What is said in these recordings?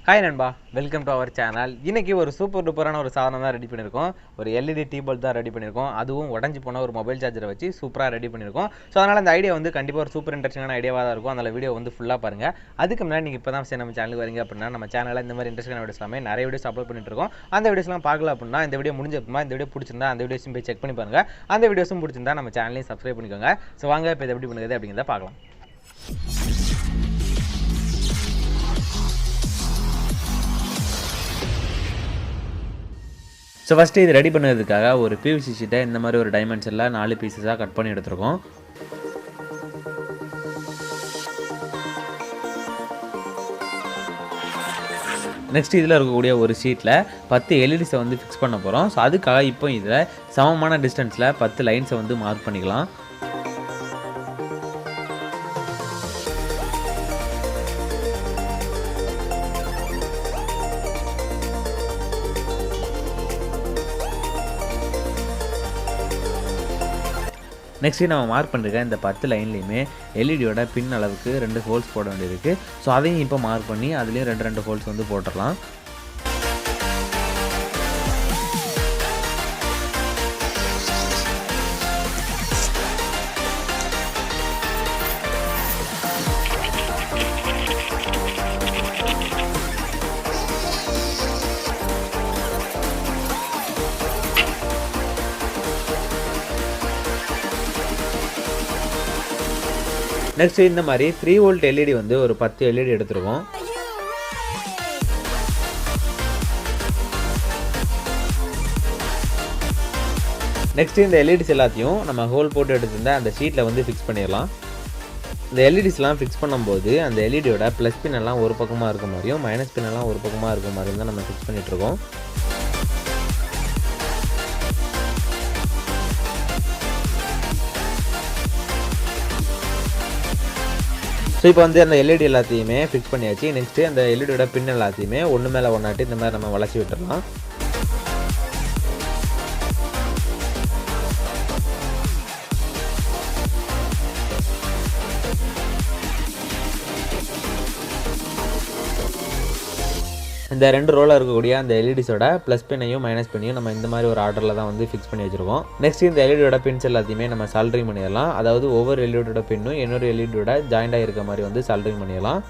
Hi நண்பா, welcome to our channel. இன்றைக்கி ஒரு சூப்பர் டூப்பரான ஒரு சாதனம் தான் ரெடி பண்ணியிருக்கோம். ஒரு எல்இடி டீபல்ப் தான் ரெடி பண்ணியிருக்கோம். அதுவும் உடஞ்சி போன ஒரு மொபைல் சார்ஜரை வச்சு சூப்பராக ரெடி பண்ணியிருக்கோம். ஸோ அதனால் அந்த ஐடியா வந்து கண்டிப்பாக ஒரு சூப்பர் இன்ட்ரெஸ்டிங்கான ஐடியாவாக தான் இருக்கும். அதில் வீடியோ வந்து ஃபுல்லாக பாருங்கள். அதுக்கு முன்னாடி நீங்கள் இப்போ தான் நம்ம சேனலுக்கு வரீங்க அப்படின்னா நம்ம சேனலில் இந்த மாதிரி இன்ட்ரெஸ்டிங்கான வீடியோஸ் எல்லாமே நிறைய வீடியோஸ் அப்லோட் பண்ணிட்டு இருக்கோம். அந்த வீடியோஸ்லாம் பார்க்கல அப்படின்னா இந்த வீடியோ முடிஞ்சப்பமா இந்த வீடியோ பிடிச்சிருந்தா அந்த வீடியோஸும் போய் செக் பண்ணி பாருங்கள். அந்த வீடியோஸும் பிடிச்சிருந்தா நம்ம சேனலையும் சப்ஸ்கிரைப் பண்ணிக்கோங்க. ஸோ வாங்க இப்போ இதை எப்படி பண்ணுறது அப்படிங்கிறத பார்க்கலாம். ஸோ ஃபஸ்ட்டு இது ரெடி பண்ணுறதுக்காக ஒரு பிவிசி ஷீட்டை இந்த மாதிரி ஒரு டைமென்ஷனில் 4 பீஸஸாக கட் பண்ணி எடுத்துருக்கோம். நெக்ஸ்ட் இதில் இருக்கக்கூடிய ஒரு ஷீட்டில் 10 எல்இடிஸை வந்து ஃபிக்ஸ் பண்ண போகிறோம். ஸோ அதுக்காக இப்போ இதில் சமமான டிஸ்டன்ஸில் 10 லைன்ஸை வந்து மார்க் பண்ணிக்கலாம். நெக்ஸ்ட்டு நம்ம மார்க் பண்ணிருக்க இந்த 10 லைன்லேயுமே எல்இடியோட பின் அளவுக்கு 2 ஹோல்ஸ் போட வேண்டியிருக்கு. ஸோ அதையும் இப்போ மார்க் பண்ணி அதுலேயும் 2 ஹோல்ஸ் வந்து போட்டுடலாம். நெக்ஸ்ட் இந்த மாதிரி 3 வோல்ட் எல்இடி வந்து ஒரு 10 எல்இடி எடுத்துருக்கோம். நெக்ஸ்ட் இந்த எல்இடிஸ் எல்லாத்தையும் நம்ம ஹோல் போட்டு எடுத்திருந்த அந்த ஷீட்டில் வந்து ஃபிக்ஸ் பண்ணிடலாம். இந்த எல்இடிஸ்லாம் ஃபிக்ஸ் பண்ணும்போது அந்த எல்இடியோட ப்ளஸ் பின் எல்லாம் ஒரு பக்கமாக இருக்க மாதிரியும் மைனஸ் பின் எல்லாம் ஒரு பக்கமாக இருக்க மாதிரியும் தான் நம்ம ஃபிக்ஸ் பண்ணிகிட்ருக்கோம். ஸோ இப்போ வந்து அந்த எல்இடி எல்லாத்தையுமே ஃபிக்ஸ் பண்ணியாச்சு. நெக்ஸ்ட்டு அந்த எல்இடியோட பின் எல்லாத்தையுமே ஒன்று மேலே ஒன்றாட்டி இந்த மாதிரி நம்ம வளைச்சி விட்டுடலாம். இந்த 2 ரோவில் இருக்கக்கூடிய அந்த எல்இடிஸோட ப்ளஸ் பின்னையும் மைனஸ் பின்னையும் நம்ம இந்த மாதிரி ஒரு ஆர்டரில் தான் வந்து ஃபிக்ஸ் பண்ணி வச்சுருக்கோம். நெக்ஸ்ட் இந்த எல்இடியோட பின்ஸ் எல்லாத்தையுமே நம்ம சால்ட்ரிங் பண்ணிடலாம். அதாவது ஒவ்வொரு எல்இடியோட பின்னும் இன்னொரு எல்இடியோட ஜாயிண்டாக இருக்க மாதிரி வந்து சால்ட்ரிங் பண்ணிடலாம்.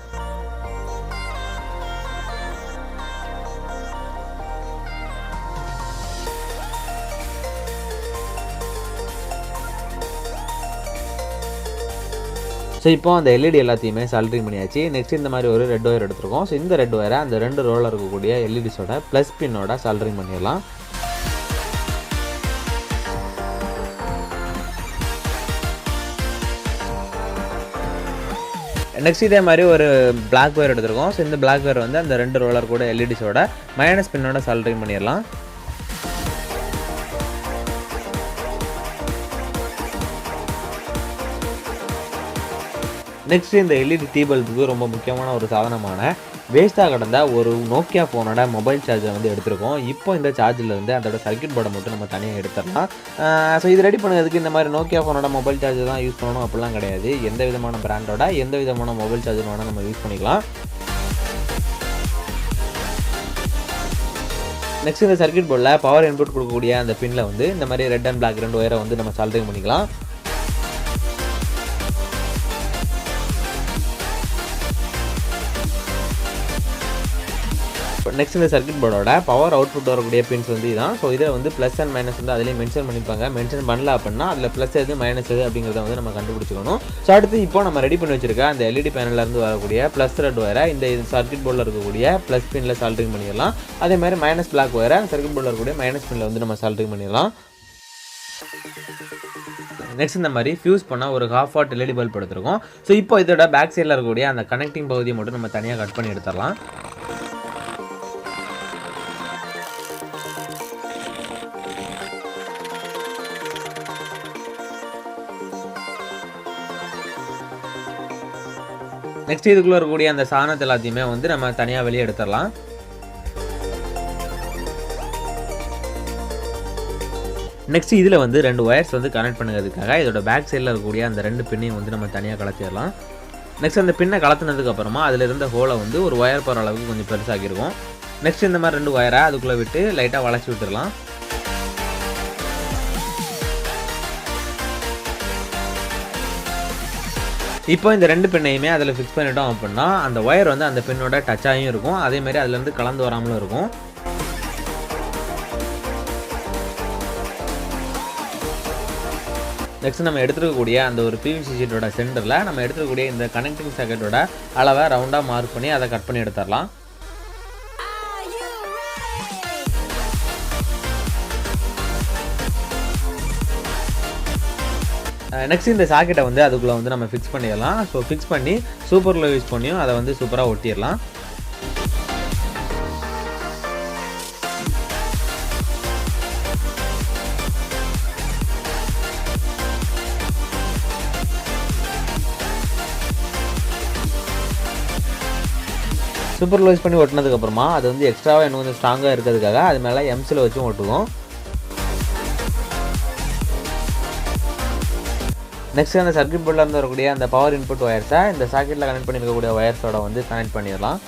ஸோ இப்போ அந்த எல்இடி எல்லாத்தையுமே சால்ட்ரிங் பண்ணியாச்சு. நெக்ஸ்ட் இந்த மாதிரி ஒரு ரெட் ஒயர் எடுத்துருக்கோம். ஸோ இந்த ரெட் ஒயரை அந்த 2 ரோவில் இருக்கக்கூடிய எல்இடிஸோட ப்ளஸ் பின்னோட சால்ட்ரிங் பண்ணிடலாம். நெக்ஸ்ட் இதே மாதிரி ஒரு பிளாக் ஒயர் எடுத்துருக்கோம். ஸோ இந்த பிளாக் ஒயர் வந்து அந்த 2 ரோலர் கூட எல்இடிஸோட மைனஸ் பின்னோட சால்ட்ரிங் பண்ணிடலாம். நெக்ஸ்ட் இந்த எல்இடி டீபல்புக்கு ரொம்ப முக்கியமான ஒரு சாதனமான வேஸ்ட்டாக கிடந்த ஒரு நோக்கியா ஃபோனோட மொபைல் சார்ஜரை வந்து எடுத்துருக்கோம். இப்போ இந்த சார்ஜில் இருந்து அதோட சர்க்யூட் போர்டை மட்டும் நம்ம தனியாக எடுத்துடலாம். ஸோ இது ரெடி பண்ணுறதுக்கு இந்த மாதிரி நோக்கியா ஃபோனோட மொபைல் சார்ஜர் தான் யூஸ் பண்ணணும் அப்படிலாம் கிடையாது. எந்த விதமான பிராண்டோட எந்த விதமான மொபைல் சார்ஜர் வேணால் நம்ம யூஸ் பண்ணிக்கலாம். நெக்ஸ்ட் இந்த சர்க்யூட் போர்டில் பவர் இன்புட் கொடுக்கக்கூடிய அந்த பின்னில் வந்து இந்த மாதிரி ரெட் அண்ட் பிளாக் 2 ஒயரை வந்து நம்ம சால்ட்ரிங் பண்ணிக்கலாம். நெக்ஸ்ட் இந்த சர்க்யூட் போர்டோட பவர் அவுட்புட் வரக்கூடிய பின்ஸ் வந்து இதான். ஸோ இதில் வந்து ப்ளஸ் அண்ட் மைனஸ் வந்து அதிலே மென்ஷன் பண்ணியிருப்பாங்க. மென்ஷன் பண்ணல அப்படின்னா அதில் ப்ளஸ் எது மைனஸ் எது அப்படிங்கிறத வந்து நம்ம கண்டுபிடிச்சிக்கணும். ஸோ அடுத்து இப்போ நம்ம ரெடி பண்ணி வச்சிருக்க அந்த எல்இடி பேனலேருந்து வரக்கூடிய ப்ளஸ் ரெட் ஒயரை இந்த சர்க்யூட் போர்டில் இருக்கக்கூடிய ப்ளஸ் பின்னில் சால்ட்ரிங் பண்ணிடலாம். அதே மாதிரி மைனஸ் பிளாக் ஒயரை சர்க்யூட் போர்டில் இருக்கக்கூடிய மைனஸ் பின்னில் வந்து நம்ம சால்ட்ரிங் பண்ணிடலாம். நெக்ஸ்ட் இந்த மாதிரி ஃபியூஸ் பண்ணால் ஒரு ஹாஃப் வாட் எல்இடி பல்ப் எடுத்துருக்கோம். ஸோ இப்போ இதோட பேக் சைடில் இருக்கக்கூடிய அந்த கனெக்டிங் பகுதியை மட்டும் நம்ம தனியாக கட் பண்ணி எடுத்துடலாம். நெக்ஸ்ட் இதுக்குள்ளே இருக்கக்கூடிய அந்த சாணத்தை எல்லாத்தையுமே வந்து நம்ம தனியாக வெளியே எடுத்துடலாம். நெக்ஸ்ட் இதில் வந்து 2 ஒயர்ஸ் வந்து கனெக்ட் பண்ணுறதுக்காக இதோட பேக் சைடில் இருக்கக்கூடிய அந்த 2 பின்னையும் வந்து நம்ம தனியாக கலத்திடலாம். நெக்ஸ்ட் அந்த பின்னை கலத்துனதுக்கப்புறமா அதில் இருந்த ஹோலை வந்து ஒரு ஒயர் போகிற அளவுக்கு கொஞ்சம் பெருசாக்கியிருக்கும். நெக்ஸ்ட் இந்த மாதிரி 2 ஒயரை அதுக்குள்ளே விட்டு லைட்டாக வளைச்சி விட்டுடலாம். இப்போ இந்த 2 பின்னையுமே அதில் ஃபிக்ஸ் பண்ணிட்டோம் அப்படின்னா அந்த ஒயர் வந்து அந்த பின்னோட டச்சாகவும் இருக்கும், அதேமாதிரி அதுலேருந்து கலந்து வராமலும் இருக்கும். நெக்ஸ்ட் நம்ம எடுத்துக்கக்கூடிய அந்த ஒரு பிவிசி ஷீட்டோட சென்டரில் நம்ம எடுத்துக்கக்கூடிய இந்த கனெக்டிங் சாக்கெட்டோட அளவை ரவுண்டாக மார்க் பண்ணி அதை கட் பண்ணி எடுத்துடலாம். நெக்ஸ்ட் இந்த சாக்கெட்டை வந்து அதுக்குள்ளே வந்து நம்ம ஃபிக்ஸ் பண்ணிடலாம். ஸோ ஃபிக்ஸ் பண்ணி சூப்பர் க்ளூ யூஸ் பண்ணியும் அதை வந்து சூப்பராக ஒட்டிடலாம். சூப்பர் க்ளூ யூஸ் பண்ணி ஒட்டினதுக்கப்புறமா அது வந்து எக்ஸ்ட்ராவாக இன்னும் கொஞ்சம் ஸ்ட்ராங்காக இருக்கிறதுக்காக அது மேலே எம்சில் வச்சும் ஒட்டுவோம். நெக்ஸ்ட் அந்த சர்க்யூட் போர்டில் இருந்து வரக்கூடிய அந்த பவர் இன்புட் ஒயர்ஸை இந்த சாக்கெட்டில் கனெக்ட் பண்ணியிருக்கக்கூடிய ஒயர்ஸோட வந்து கனெக்ட் பண்ணிடலாம்.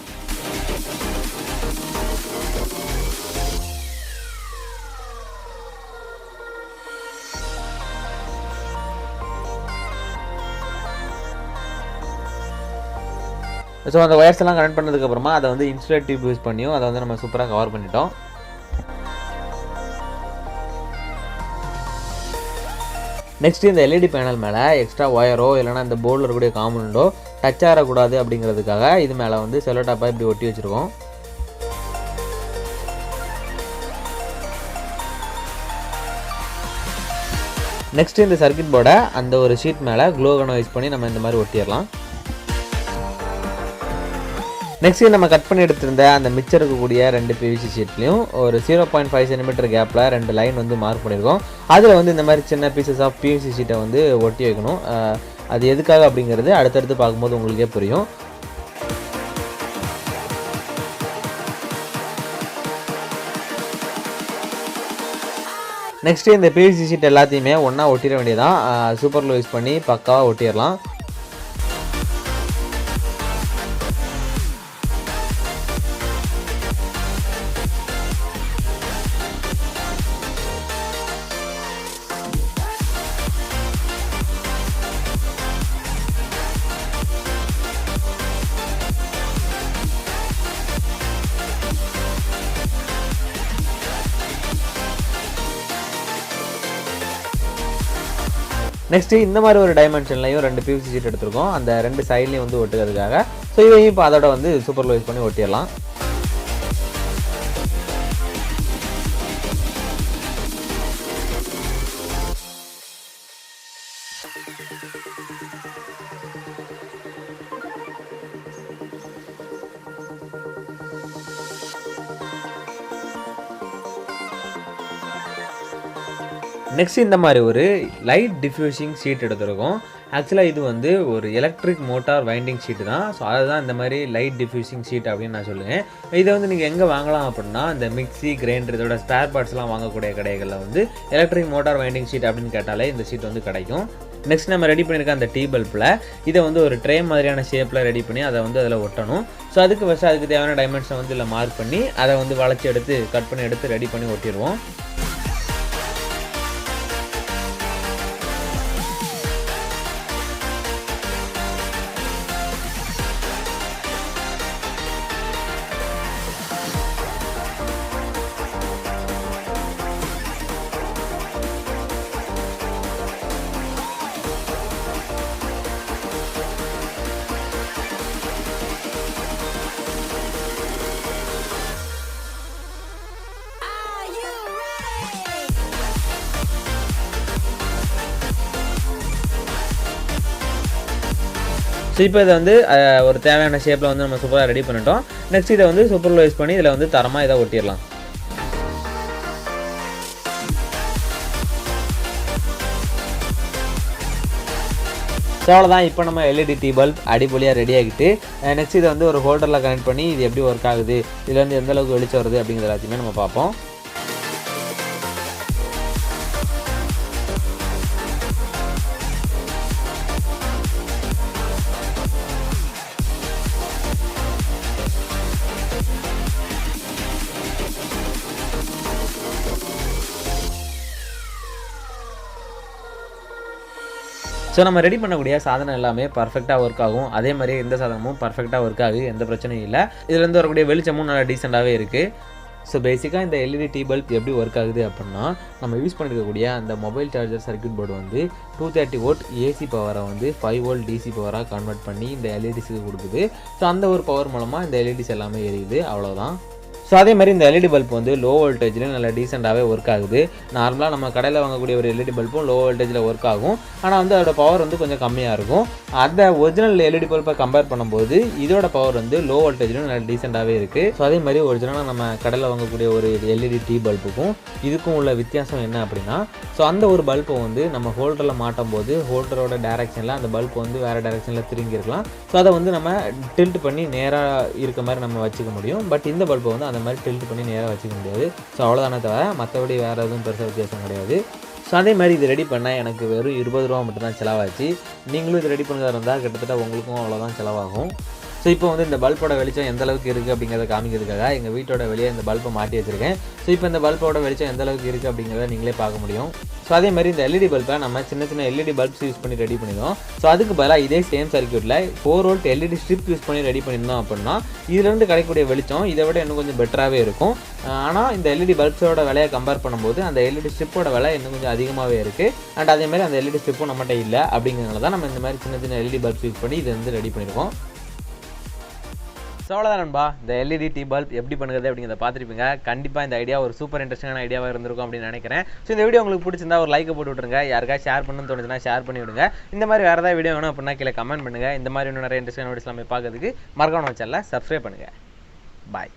ஸோ அந்த ஒயர்ஸ் எல்லாம் கனெக்ட் பண்ணதுக்கப்புறமா அதை வந்து இன்சுலேட் டியூப் யூஸ் பண்ணியும் அதை வந்து நம்ம சூப்பராக கவர் பண்ணிட்டோம். நெக்ஸ்ட் இந்த எல்இடி பேனல் மேலே எக்ஸ்ட்ரா ஒயரோ இல்லைனா இந்த போர்டில் இருக்கக்கூடிய காம்பனண்டோ டச் ஆகக்கூடாது அப்படிங்கிறதுக்காக இது மேலே வந்து செல்லோ டாப்பாக இப்படி ஒட்டி வச்சுருக்கோம். நெக்ஸ்ட் இந்த சர்க்யூட் போர்டை அந்த ஒரு ஷீட் மேலே க்ளோ கன் யூஸ் பண்ணி நம்ம இந்த மாதிரி ஒட்டிடலாம். நெக்ஸ்ட் நம்ம கட் பண்ணி எடுத்திருந்த அந்த மிச்சம் இருக்கக்கூடிய 2 பிவிசி ஷீட்லையும் ஒரு 0.5 சென்டிமீட்டர் கேப்பில் 2 லைன் வந்து மார்க் பண்ணியிருக்கோம். அதில் வந்து இந்த மாதிரி சின்ன பீசஸ் ஆஃப் பிவிசி ஷீட்டை வந்து ஒட்டி வைக்கணும். அது எதுக்காக அப்படிங்கிறது அடுத்தடுத்து பார்க்கும்போது உங்களுக்கே புரியும். நெக்ஸ்ட்டு இந்த பிவிசி ஷீட் எல்லாத்தையுமே ஒன்றா ஒட்டிட வேண்டியதான். சூப்பர் க்ளூ யூஸ் பண்ணி பக்காவாக ஒட்டிடலாம். நெக்ஸ்ட்டு இந்த மாதிரி ஒரு டைமென்ஷன்லையும் 2 பிவிசி ஷீட் எடுத்துருக்கோம், அந்த 2 சைட்லையும் வந்து ஒட்டுக்கிறதுக்காக. ஸோ இதையும் இப்போ அதோட வந்து சூப்பர் க்ளூ யூஸ் பண்ணி ஒட்டிடலாம். நெக்ஸ்ட் இந்த மாதிரி ஒரு லைட் டிஃப்யூசிங் ஷீட் எடுத்துருக்கோம். ஆக்சுவலாக இது வந்து ஒரு எலக்ட்ரிக் மோட்டார் வைண்டிங் ஷீட்டு தான். ஸோ அதுதான் இந்த மாதிரி லைட் டிஃப்யூசிங் ஷீட் அப்படின்னு நான் சொல்லுவேன். இதை வந்து நீங்கள் எங்கே வாங்கலாம் அப்படின்னா இந்த மிக்சி கிரைண்டர் இதோட ஸ்பேர் பார்ட்ஸ்லாம் வாங்கக்கூடிய கடைகளில் வந்து எலக்ட்ரிக் மோட்டார் வைண்டிங் ஷீட் அப்படின்னு கேட்டாலே இந்த ஷீட் வந்து கிடைக்கும். நெக்ஸ்ட் நம்ம ரெடி பண்ணியிருக்க அந்த டீ பல்பில் இதை வந்து ஒரு ட்ரே மாதிரியான ஷேப்பில் ரெடி பண்ணி அதை வந்து அதில் ஒட்டணும். ஸோ அதுக்கு ஃபஸ்ட்டு அதுக்கு தேவையான டைமென்ஷனை வந்து இதில் மார்க் பண்ணி அதை வந்து வளைச்சி எடுத்து கட் பண்ணி எடுத்து ரெடி பண்ணி ஒட்டிடுவோம். ஸோ இப்போ இதை வந்து ஒரு தேவையான ஷேப்பில் வந்து நம்ம சூப்பராக ரெடி பண்ணிட்டோம். நெக்ஸ்ட் இதை வந்து சூப்பர் க்ளூ யூஸ் பண்ணி இதில் வந்து தரமாக இதை ஒட்டிடலாம். ஸோ அவ்வளோதான். இப்போ நம்ம எல்இடி டீ பல்ப் அடிப்பொலியாக ரெடி ஆகிட்டு நெக்ஸ்ட் இதை வந்து ஒரு ஹோல்டரில் கனெக்ட் பண்ணி இது எப்படி ஒர்க் ஆகுது, இதில் வந்து எந்தளவுக்கு வெளிச்சம் வருது அப்படிங்கிற எல்லாத்தையுமே நம்ம பார்ப்போம். ஸோ நம்ம ரெடி பண்ணக்கூடிய சாதனம் எல்லாமே பர்ஃபெக்டாக ஒர்க் ஆகும். அதே மாதிரி எந்த சாதனமும் பர்ஃபெக்டாக ஒர்க் ஆகுது, எந்த பிரச்சனையும் இல்லை. இதுலேருந்து வரக்கூடிய வெளிச்சமும் நல்லா டீசெண்டாகவே இருக்குது. ஸோ பேசிக்காக இந்த எல்இடி டீ பல்ப் எப்படி ஒர்க் ஆகுது அப்படின்னா, நம்ம யூஸ் பண்ணிருக்கக்கூடிய அந்த மொபைல் சார்ஜர் சர்க்யூட் போர்டு வந்து 230 வோல்ட் ஏசி பவரை வந்து 5 வோல்ட் டிசி பவராக கன்வெர்ட் பண்ணி இந்த எல்இடிஸுக்கு கொடுக்குது. ஸோ அந்த ஒரு பவர் மூலமாக இந்த எல்இடிஸ் எல்லாமே எரியுது, அவ்வளோதான். ஸோ அதே மாதிரி இந்த எல்இடி பல்ப் வந்து லோ வோல்டேஜ்லேயும் நல்லா டீசெண்டாகவே ஒர்க் ஆகுது. நார்மலாக நம்ம கடையில் வாங்கக்கூடிய ஒரு எல்இடி பல்ப்பும் லோ வோல்டேஜில் ஒர்க் ஆகும். ஆனால் வந்து அதோட பவர் வந்து கொஞ்சம் கம்மியாக இருக்கும். அந்த ஒரிஜினல் எல்இடி பல்ப்பை கம்பேர் பண்ணும்போது இதோட பவர் வந்து லோ வோல்டேஜ்லையும் நல்லா டீசெண்டாகவே இருக்குது. ஸோ அதே மாதிரி ஒரிஜினலாக நம்ம கடையில் வாங்கக்கூடிய ஒரு எல்இடி டீ பல்ப்புக்கும் இதுக்கும் உள்ள வித்தியாசம் என்ன அப்படின்னா, ஸோ அந்த ஒரு பல்ப்பை வந்து நம்ம ஹோல்டரில் மாட்டும் போது ஹோல்டரோட டேரெக்ஷனில் அந்த பல்ப் வந்து வேறு டேரெக்ஷனில் திரும்பி இருக்கலாம். ஸோ அதை வந்து நம்ம டில்ட் பண்ணி நேராக இருக்க மாதிரி நம்ம வச்சுக்க முடியும். பட் இந்த பல்ப்பை வந்து அந்த மாதிரி டில்ட் பண்ணி நேராக வச்சுக்க முடியாது. ஸோ அவ்வளோதானே தவிர மற்றபடி வேறு எதுவும் பெருசாக வித்தியாசம் கிடையாது. ஸோ அதே மாதிரி இது ரெடி பண்ணால் எனக்கு வெறும் 20 ரூபா மட்டும்தான் செலவாச்சு. நீங்களும் இது ரெடி பண்ணுறதா இருந்தால் கிட்டத்தட்ட உங்களுக்கும் அவ்வளோதான் செலவாகும். ஸோ இப்போ வந்து இந்த பல்போட வெளிச்சம் எந்த அளவுக்கு இருக்குது அப்படிங்கிறத காமிக்கிறதுக்காக எங்கள் வீட்டோட வெளியே இந்த பல்பை மாட்டி வச்சுருக்கேன். ஸோ இப்போ இந்த பல்போட வெளிச்சம் எந்த அளவுக்கு இருக்குது அப்படிங்கிறத நீங்களே பார்க்க முடியும். ஸோ அதே மாதிரி இந்த எல்இடி பல்பை நம்ம சின்ன சின்ன எல்இடி பல்ப்ஸ் யூஸ் பண்ணி ரெடி பண்ணிடுவோம். ஸோ அதுக்கு பதிலாக இதே சேம் சர்க்யூட்டில் 4 வோல்ட் எல்இடி ஸ்ட்ரிப் யூஸ் பண்ணி ரெடி பண்ணியிருந்தோம் அப்படின்னா இதுலேருந்து கிடைக்கக்கூடிய வெளிச்சம் இதை விட இன்னும் கொஞ்சம் பெட்டராகவே இருக்கும். ஆனால் இந்த எல்இடி பல்ப்ஸோட விலையை கம்பேர் பண்ணும்போது அந்த எல்இடி ஸ்ட்ரிப்போட விலை இன்னும் கொஞ்சம் அதிகமாகவே இருக்குது. அண்ட் அதே மாதிரி அந்த எல்இடி ஸ்ட்ரிப்பும் நம்மகிட்ட இல்லை. அப்படிங்கிறதுனால தான் நம்ம இந்த மாதிரி சின்ன சின்ன எல்இடி பல்ப்ஸ் யூஸ் பண்ணி இதை வந்து ரெடி பண்ணியிருக்கோம். ஸோ அவ்வளோதான் நண்பா, இந்த எல்இடி டீ பல்ப் எப்படி பண்ணுறது அப்படிங்கிறத பார்த்துருப்பீங்க. கண்டிப்பாக இந்த ஐடியா ஒரு சூப்பர் இன்ட்ரெஸ்டிங்கான ஐடியாவாக இருந்திருக்கும் அப்படின்னு நினைக்கிறேன். ஸோ இந்த வீடியோ உங்களுக்கு பிடிச்சிருந்தா ஒரு லைக்கை போட்டு விட்ருங்க. யாருக்காவது ஷேர் பண்ணணும்னு தோணுச்சுன்னா ஷேர் பண்ணி விடுங்க. இந்த மாதிரி வேறு ஏதாவது வீடியோ வேணும் அப்படின்னா கீழே கமெண்ட் பண்ணுங்கள். இந்த மாதிரி இன்னும் நிறைய இன்ட்ரெஸ்டிங்கான வீடியோஸ் எல்லாமே பார்க்கறதுக்கு மறக்காம சேனலை சப்ஸ்கிரைப் பண்ணுங்கள். பாய்.